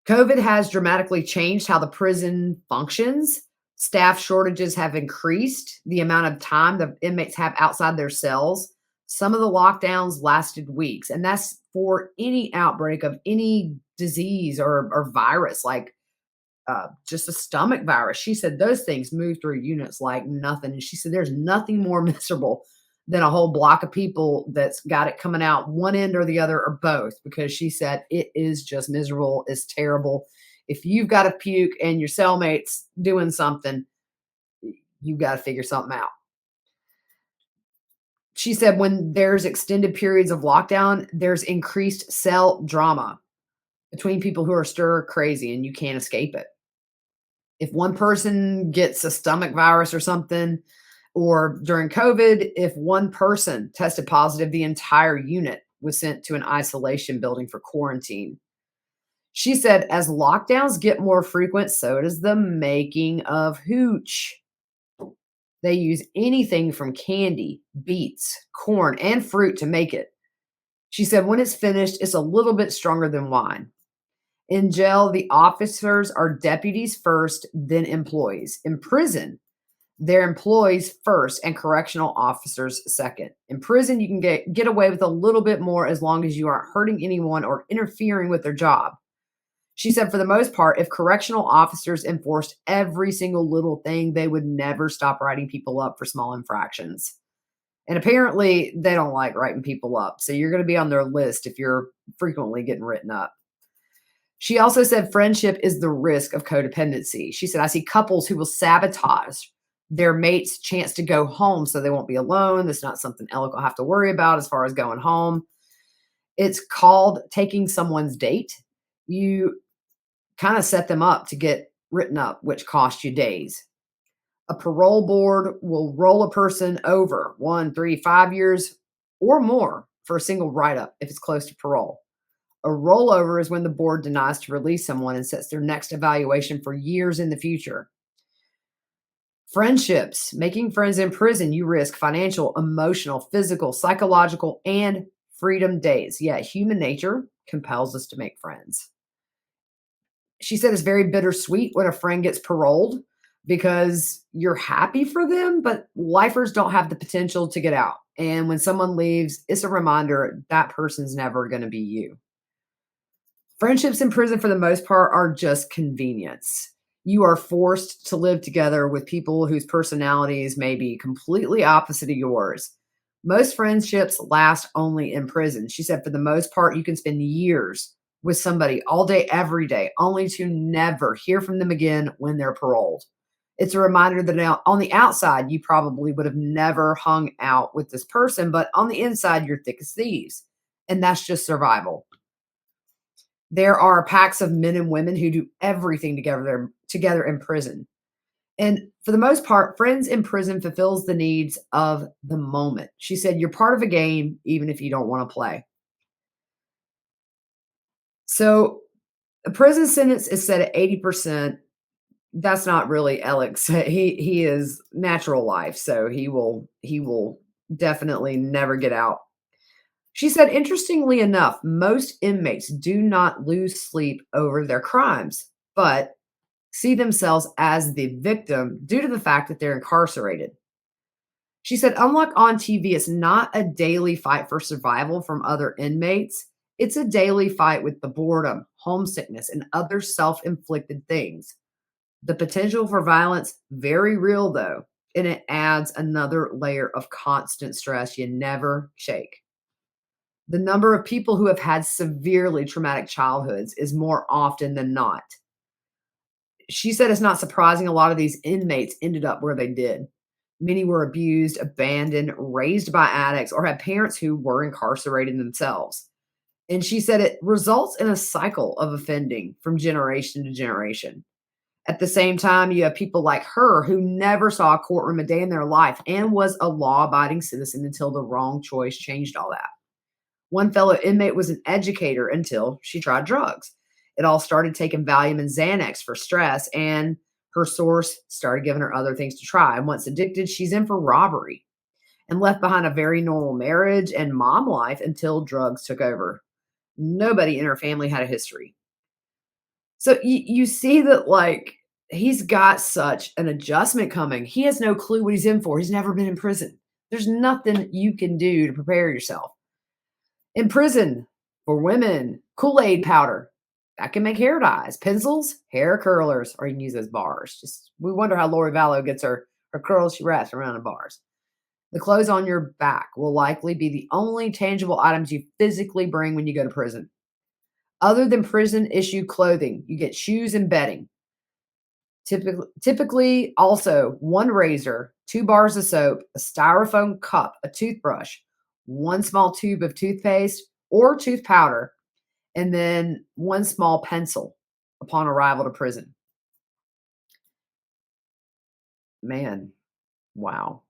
COVID has dramatically changed how the prison functions. Staff shortages have increased the amount of time the inmates have outside their cells. Some of the lockdowns lasted weeks, and that's for any outbreak of any disease or virus, like just a stomach virus. She said those things move through units like nothing. And she said there's nothing more miserable than a whole block of people that's got it coming out one end or the other or both, because she said it is just miserable. It's terrible. If you've got to puke and your cellmate's doing something, you got to figure something out. She said when there's extended periods of lockdown, there's increased cell drama between people who are stir crazy and you can't escape it. If one person gets a stomach virus or something, or during COVID, if one person tested positive, the entire unit was sent to an isolation building for quarantine. She said, as lockdowns get more frequent, so does the making of hooch. They use anything from candy, beets, corn, and fruit to make it. She said, when it's finished, it's a little bit stronger than wine. In jail, the officers are deputies first, then employees. In prison, they're employees first and correctional officers second. In prison, you can get away with a little bit more as long as you aren't hurting anyone or interfering with their job. She said, for the most part, if correctional officers enforced every single little thing, they would never stop writing people up for small infractions. And apparently, they don't like writing people up. So you're going to be on their list if you're frequently getting written up. She also said friendship is the risk of codependency. She said, I see couples who will sabotage their mate's chance to go home so they won't be alone. That's not something Alec will have to worry about as far as going home. It's called taking someone's date. You kind of set them up to get written up, which costs you days. A parole board will roll a person over 1, 3, 5 years or more for a single write up if it's close to parole. A rollover is when the board denies to release someone and sets their next evaluation for years in the future. Friendships, making friends in prison, you risk financial, emotional, physical, psychological, and freedom days. Yet human nature compels us to make friends. She said it's very bittersweet when a friend gets paroled because you're happy for them, but lifers don't have the potential to get out. And when someone leaves, it's a reminder that person's never going to be you. Friendships in prison, for the most part, are just convenience. You are forced to live together with people whose personalities may be completely opposite of yours. Most friendships last only in prison. She said, for the most part, you can spend years with somebody all day, every day, only to never hear from them again when they're paroled. It's a reminder that now on the outside, you probably would have never hung out with this person, but on the inside, you're thick as thieves. And that's just survival. There are packs of men and women who do everything together in prison. And for the most part, friends in prison fulfills the needs of the moment. She said, you're part of a game, even if you don't want to play. So a prison sentence is set at 80%. That's not really Alex. He is natural life. So he will definitely never get out. She said, interestingly enough, most inmates do not lose sleep over their crimes, but see themselves as the victim due to the fact that they're incarcerated. She said, unlike on TV, it's not a daily fight for survival from other inmates. It's a daily fight with the boredom, homesickness, and other self-inflicted things. The potential for violence, very real though, and it adds another layer of constant stress you never shake. The number of people who have had severely traumatic childhoods is more often than not. She said it's not surprising a lot of these inmates ended up where they did. Many were abused, abandoned, raised by addicts, or had parents who were incarcerated themselves. And she said it results in a cycle of offending from generation to generation. At the same time, you have people like her who never saw a courtroom a day in their life and was a law-abiding citizen until the wrong choice changed all that. One fellow inmate was an educator until she tried drugs. It all started taking Valium and Xanax for stress, and her source started giving her other things to try. And once addicted, she's in for robbery and left behind a very normal marriage and mom life until drugs took over. Nobody in her family had a history. So you see that, like, he's got such an adjustment coming. He has no clue what he's in for. He's never been in prison. There's nothing you can do to prepare yourself. In prison, for women, Kool-Aid powder. That can make hair dyes, pencils, hair curlers, or you can use those bars. Just we wonder how Lori Vallow gets her curls she wraps around in bars. The clothes on your back will likely be the only tangible items you physically bring when you go to prison. Other than prison-issued clothing, you get shoes and bedding. Typically, also 1 razor, 2 bars of soap, a styrofoam cup, a toothbrush, 1 small tube of toothpaste or tooth powder, and then 1 small pencil upon arrival to prison. Man, wow.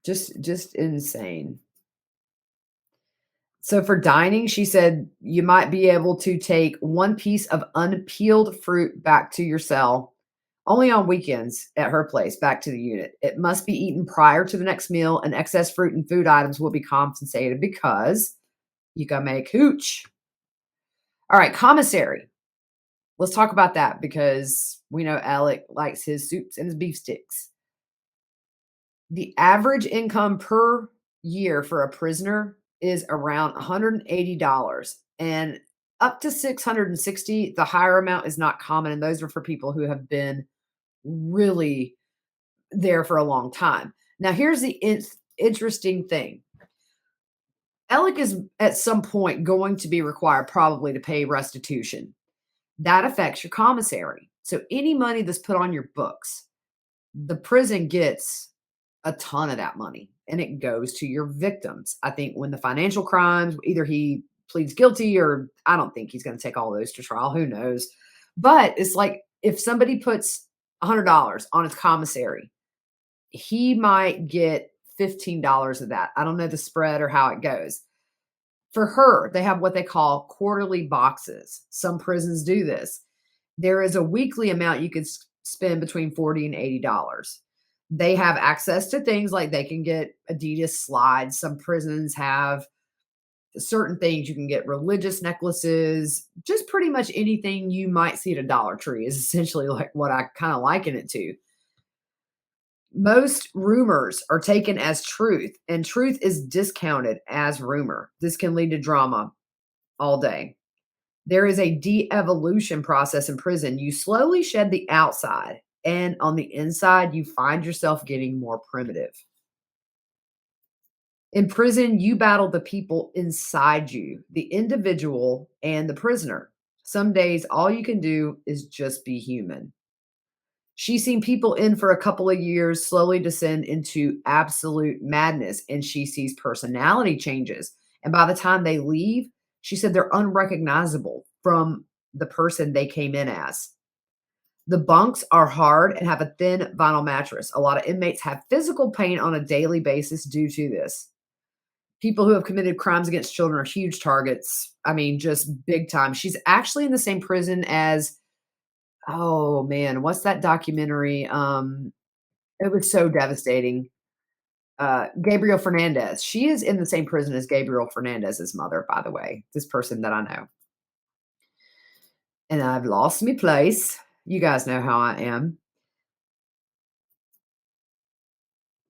Just insane. So for dining, she said you might be able to take one piece of unpeeled fruit back to your cell only on weekends at her place, back to the unit. It must be eaten prior to the next meal, and excess fruit and food items will be compensated because you can make hooch. All right, commissary. Let's talk about that because we know Alec likes his soups and his beef sticks. The average income per year for a prisoner is around $180 and up to 660. The higher amount is not common, and those are for people who have been really there for a long time. Now, here's the interesting thing. Alec is at some point going to be required probably to pay restitution. That affects your commissary. So any money that's put on your books, the prison gets a ton of that money and it goes to your victims. I think when the financial crimes, either he pleads guilty or I don't think he's going to take all those to trial. Who knows? But it's like if somebody puts $100 on his commissary, he might get $15 of that. I don't know the spread or how it goes. For her, they have what they call quarterly boxes. Some prisons do this. There is a weekly amount you can spend between $40 and $80. They have access to things like they can get Adidas slides. Some prisons have certain things. You can get religious necklaces, just pretty much anything you might see at a Dollar Tree is essentially like what I kind of liken it to. Most rumors are taken as truth, and truth is discounted as rumor. This can lead to drama all day. There is a de-evolution process in prison. You slowly shed the outside, and on the inside, you find yourself getting more primitive. In prison, you battle the people inside you, the individual and the prisoner. Some days, all you can do is just be human. She's seen people in for a couple of years slowly descend into absolute madness, and she sees personality changes. And by the time they leave, she said they're unrecognizable from the person they came in as. The bunks are hard and have a thin vinyl mattress. A lot of inmates have physical pain on a daily basis due to this. People who have committed crimes against children are huge targets. I mean, just big time. She's actually in the same prison as, oh man, what's that documentary? It was so devastating. Gabriel Fernandez. She is in the same prison as Gabriel Fernandez's mother, by the way, this person that I know. And I've lost me place. You guys know how I am.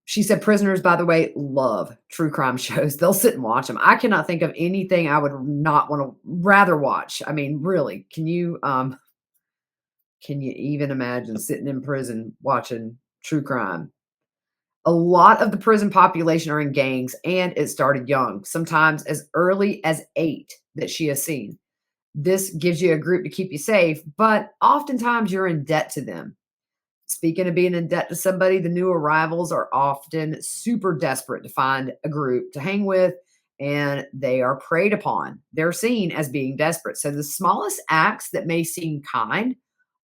She said prisoners, by the way, love true crime shows. They'll sit and watch them. I cannot think of anything I would not want to rather watch. I mean, really, can you even imagine sitting in prison watching true crime? A lot of the prison population are in gangs, and it started young, sometimes as early as 8 that she has seen. This gives you a group to keep you safe, but oftentimes you're in debt to them. Speaking of being in debt to somebody, the new arrivals are often super desperate to find a group to hang with, and they are preyed upon. They're seen as being desperate. So the smallest acts that may seem kind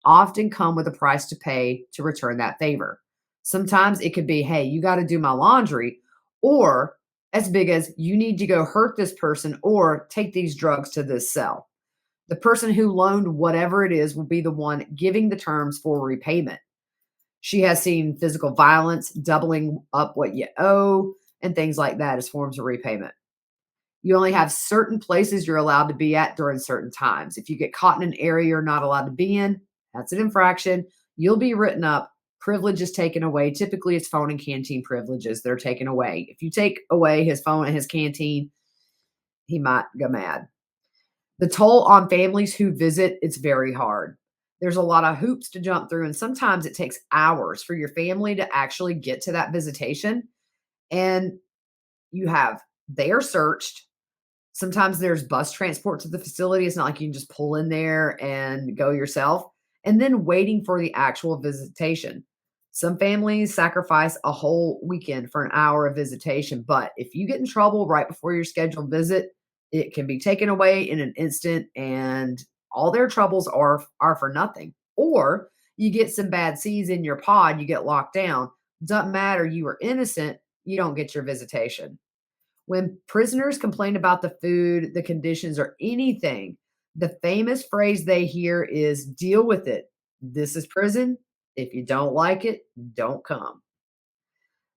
often come with a price to pay to return that favor. Sometimes it could be, hey, you got to do my laundry, or as big as you need to go hurt this person or take these drugs to this cell. The person who loaned whatever it is will be the one giving the terms for repayment. She has seen physical violence, doubling up what you owe, and things like that as forms of repayment. You only have certain places you're allowed to be at during certain times. If you get caught in an area you're not allowed to be in, that's an infraction. You'll be written up. Privileges taken away. Typically, it's phone and canteen privileges that are taken away. If you take away his phone and his canteen, he might go mad. The toll on families who visit, it's very hard. There's a lot of hoops to jump through, and sometimes it takes hours for your family to actually get to that visitation. And they are searched. Sometimes there's bus transport to the facility. It's not like you can just pull in there and go yourself. And then waiting for the actual visitation. Some families sacrifice a whole weekend for an hour of visitation. But if you get in trouble right before your scheduled visit, it can be taken away in an instant, and all their troubles are for nothing. Or You get some bad seeds in your pod, you get locked down. Doesn't matter, you were innocent, you don't get your visitation. When prisoners complain about the food, the conditions, or anything, the famous phrase they hear is deal with it. This is prison. If you don't like it, don't come.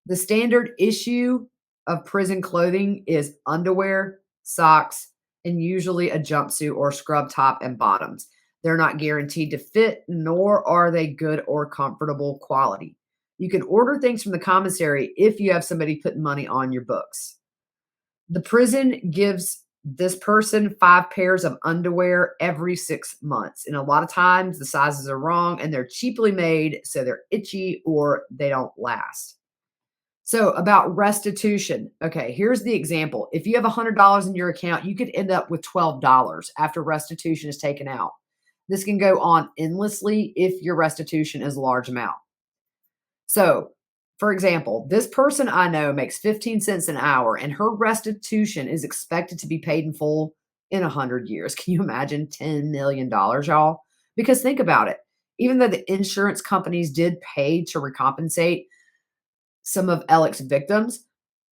The standard issue of prison clothing is underwear, socks, and usually a jumpsuit or scrub top and bottoms. They're not guaranteed to fit, nor are they good or comfortable quality. You can order things from the commissary if you have somebody putting money on your books. The prison gives this person 5 pairs of underwear every 6 months. And a lot of times the sizes are wrong and they're cheaply made, so they're itchy or they don't last. So, about restitution. Okay, here's the example. If you have $100 in your account, you could end up with $12 after restitution is taken out. This can go on endlessly if your restitution is a large amount. So, for example, this person I know makes 15 cents an hour and her restitution is expected to be paid in full in 100 years. Can you imagine $10 million, y'all? Because think about it. Even though the insurance companies did pay to recompensate some of Alec's victims,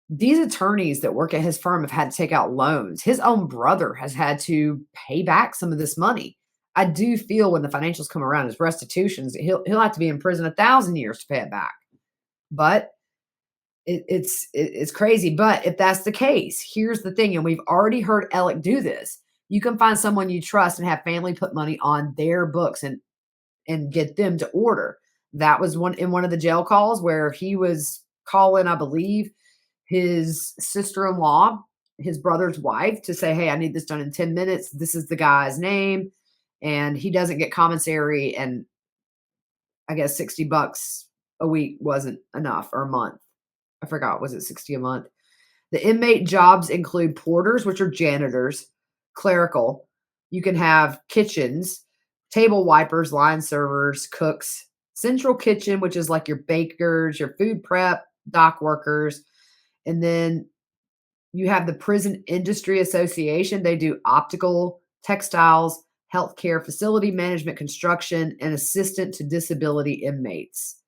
these attorneys that work at his firm have had to take out loans. His own brother has had to pay back some of this money. I do feel when the financials come around, his restitutions, he'll have to be in prison 1,000 years to pay it back. But it's crazy. But if that's the case, here's the thing, and we've already heard Alec do this. You can find someone you trust and have family put money on their books and get them to order. That was one of the jail calls where he was calling, I believe, his sister-in-law, his brother's wife, to say, hey, I need this done in 10 minutes. This is the guy's name. And he doesn't get commissary. And I guess $60 a week wasn't enough, or a month. I forgot. Was it 60 a month? The inmate jobs include porters, which are janitors, clerical. You can have kitchens, table wipers, line servers, cooks, central kitchen, which is like your bakers, your food prep, dock workers. And then you have the Prison Industry Association. They do optical, textiles, healthcare, facility management, construction, and assistant to disability inmates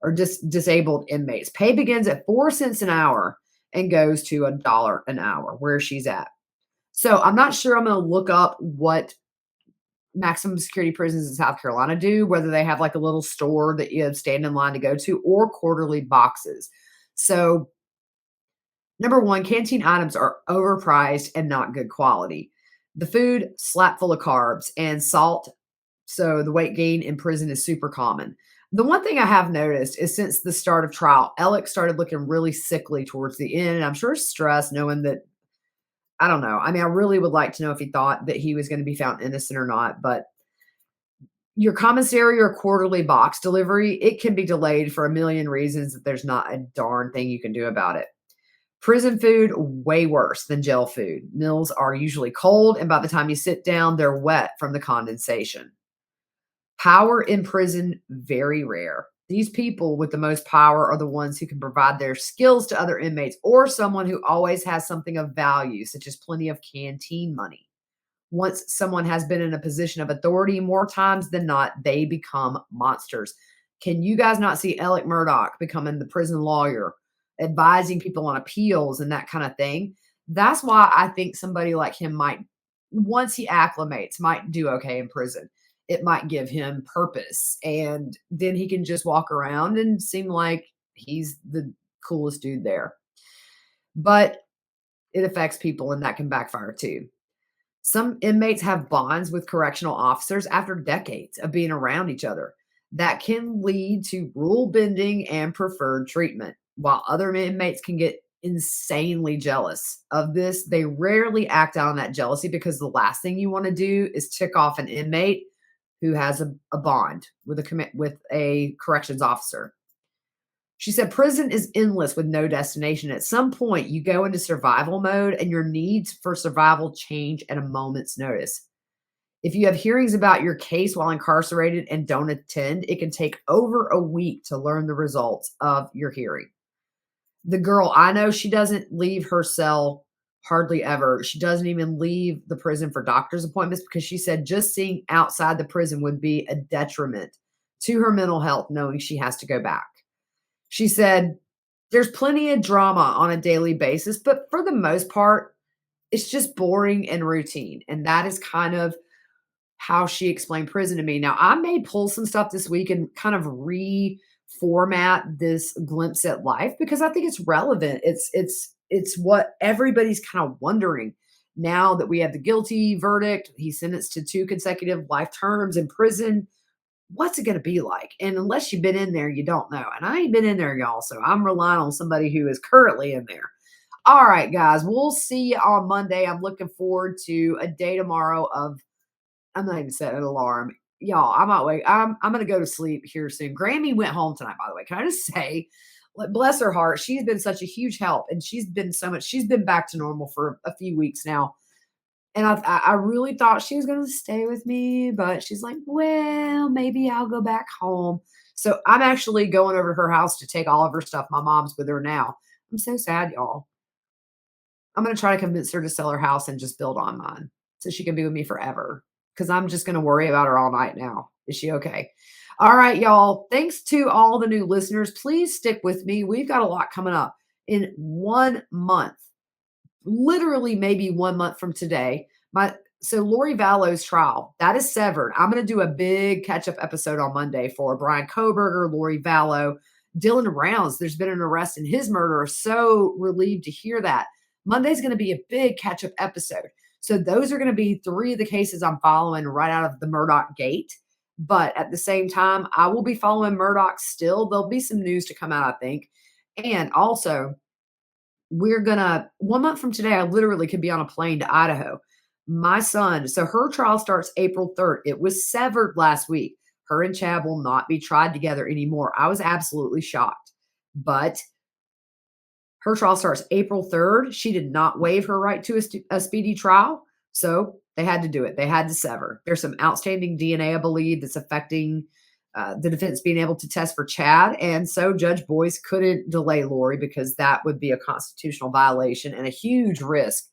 or disabled inmates. Pay begins at 4 cents an hour and goes to $1 an hour where she's at. So I'm not sure. I'm going to look up what maximum security prisons in South Carolina do, whether they have like a little store that you stand in line to go to or quarterly boxes. So number one, canteen items are overpriced and not good quality. The food, slap full of carbs and salt. So the weight gain in prison is super common. The one thing I have noticed is since the start of trial, Alec started looking really sickly towards the end. And I'm sure stressed knowing that, I don't know. I mean, I really would like to know if he thought that he was going to be found innocent or not. But your commissary or quarterly box delivery, it can be delayed for a million reasons that there's not a darn thing you can do about it. Prison food, way worse than jail food. Meals are usually cold, and by the time you sit down, they're wet from the condensation. Power in prison, very rare. These people with the most power are the ones who can provide their skills to other inmates or someone who always has something of value, such as plenty of canteen money. Once someone has been in a position of authority, more times than not, they become monsters. Can you guys not see Alec Murdaugh becoming the prison lawyer, advising people on appeals and that kind of thing? That's why I think somebody like him might, once he acclimates, might do okay in prison. It might give him purpose, and then he can just walk around and seem like he's the coolest dude there. But it affects people, and that can backfire too. Some inmates have bonds with correctional officers after decades of being around each other. That can lead to rule bending and preferred treatment. While other inmates can get insanely jealous of this, they rarely act out on that jealousy because the last thing you want to do is tick off an inmate who has a bond with a corrections officer. She said, prison is endless with no destination. At some point, you go into survival mode and your needs for survival change at a moment's notice. If you have hearings about your case while incarcerated and don't attend, it can take over a week to learn the results of your hearing. The girl I know, she doesn't leave her cell hardly ever. She doesn't even leave the prison for doctor's appointments because she said just seeing outside the prison would be a detriment to her mental health knowing she has to go back. She said, there's plenty of drama on a daily basis, but for the most part, it's just boring and routine. And that is kind of how she explained prison to me. Now, I may pull some stuff this week and kind of reformat this glimpse at life because I think it's relevant. It's what everybody's kind of wondering now that we have the guilty verdict. He's sentenced to 2 consecutive life terms in prison. What's it going to be like? And unless you've been in there, you don't know. And I ain't been in there, y'all. So I'm relying on somebody who is currently in there. All right, guys, we'll see you on Monday. I'm looking forward to a day tomorrow of, I'm not even setting an alarm. Y'all, I might wait. I'm gonna go to sleep here soon. Grammy went home tonight, by the way. Can I just say, bless her heart, she's been such a huge help, and she's been back to normal for a few weeks now. And I really thought she was gonna stay with me, but she's like, well, maybe I'll go back home. So I'm actually going over to her house to take all of her stuff. My mom's with her now. I'm so sad, y'all. I'm gonna try to convince her to sell her house and just build on mine so she can be with me forever. Because I'm just gonna worry about her all night now. Is she okay? All right, y'all. Thanks to all the new listeners. Please stick with me. We've got a lot coming up in 1 month. Literally, maybe 1 month from today. So Lori Vallow's trial that is severed. I'm going to do a big catch up episode on Monday for Brian Koberger, Lori Vallow, Dylan Rounds. There's been an arrest in his murder. So relieved to hear that. Monday's going to be a big catch up episode. So those are going to be 3 of the cases I'm following right out of the Murdaugh gate. But at the same time, I will be following Murdaugh still. There'll be some news to come out, I think. And also, we're gonna 1 month from today, I literally could be on a plane to Idaho. My son, so her trial starts April 3rd. It was severed last week. Her and Chad will not be tried together anymore. I was absolutely shocked. But her trial starts April 3rd. She did not waive her right to a speedy trial. So they had to do it. They had to sever. There's some outstanding DNA, I believe, that's affecting the defense being able to test for Chad. And so Judge Boyce couldn't delay Lori because that would be a constitutional violation and a huge risk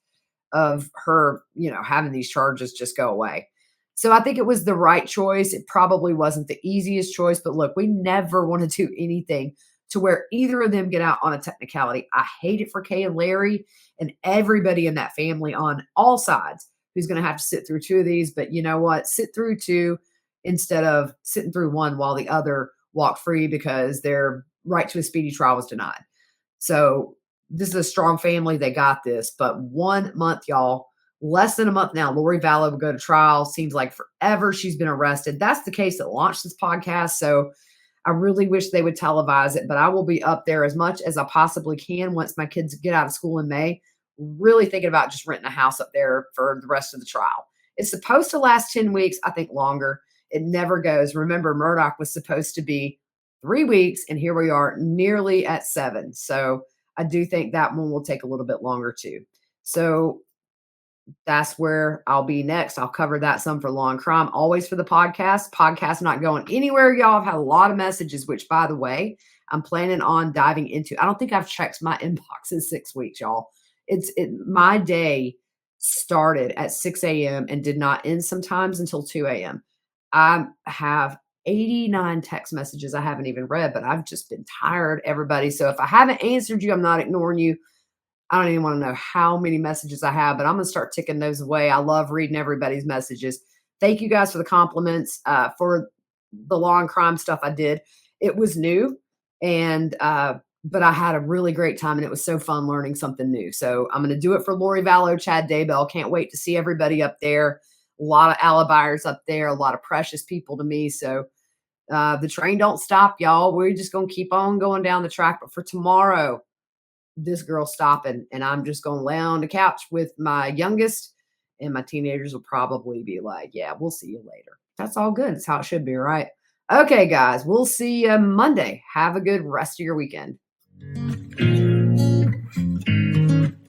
of her, having these charges just go away. So I think it was the right choice. It probably wasn't the easiest choice, but look, we never want to do anything to where either of them get out on a technicality. I hate it for Kay and Larry and everybody in that family on all sides who's going to have to sit through 2 of these. But you know what? Sit through 2 instead of sitting through 1 while the other walked free because their right to a speedy trial was denied. So this is a strong family. They got this. But 1 month, y'all, less than a month now, Lori Vallow will go to trial. Seems like forever she's been arrested. That's the case that launched this podcast. So I really wish they would televise it, but I will be up there as much as I possibly can once my kids get out of school in May. Really thinking about just renting a house up there for the rest of the trial. It's supposed to last 10 weeks, I think longer. It never goes. Remember, Murdaugh was supposed to be 3 weeks, and here we are nearly at 7. So I do think that one will take a little bit longer too. So that's where I'll be next. I'll cover that some for Law and Crime, always for the podcast. Podcast not going anywhere, y'all. I've had a lot of messages, which, by the way, I'm planning on diving into. I don't think I've checked my inbox in 6 weeks, y'all. My day started at 6 a.m. and did not end sometimes until 2 a.m. I have 89 text messages I haven't even read, but I've just been tired, everybody. So if I haven't answered you, I'm not ignoring you. I don't even want to know how many messages I have, but I'm going to start ticking those away. I love reading everybody's messages. Thank you guys for the compliments for the Law and Crime stuff I did. It was new, and but I had a really great time, and it was so fun learning something new. So I'm going to do it for Lori Vallow, Chad Daybell. Can't wait to see everybody up there. A lot of alibis up there, a lot of precious people to me. So the train don't stop, y'all. We're just going to keep on going down the track. But for tomorrow, this girl stopping, and I'm just going to lay on the couch with my youngest, and my teenagers will probably be like, yeah, we'll see you later. That's all good. That's how it should be, right? Okay, guys, we'll see you Monday. Have a good rest of your weekend.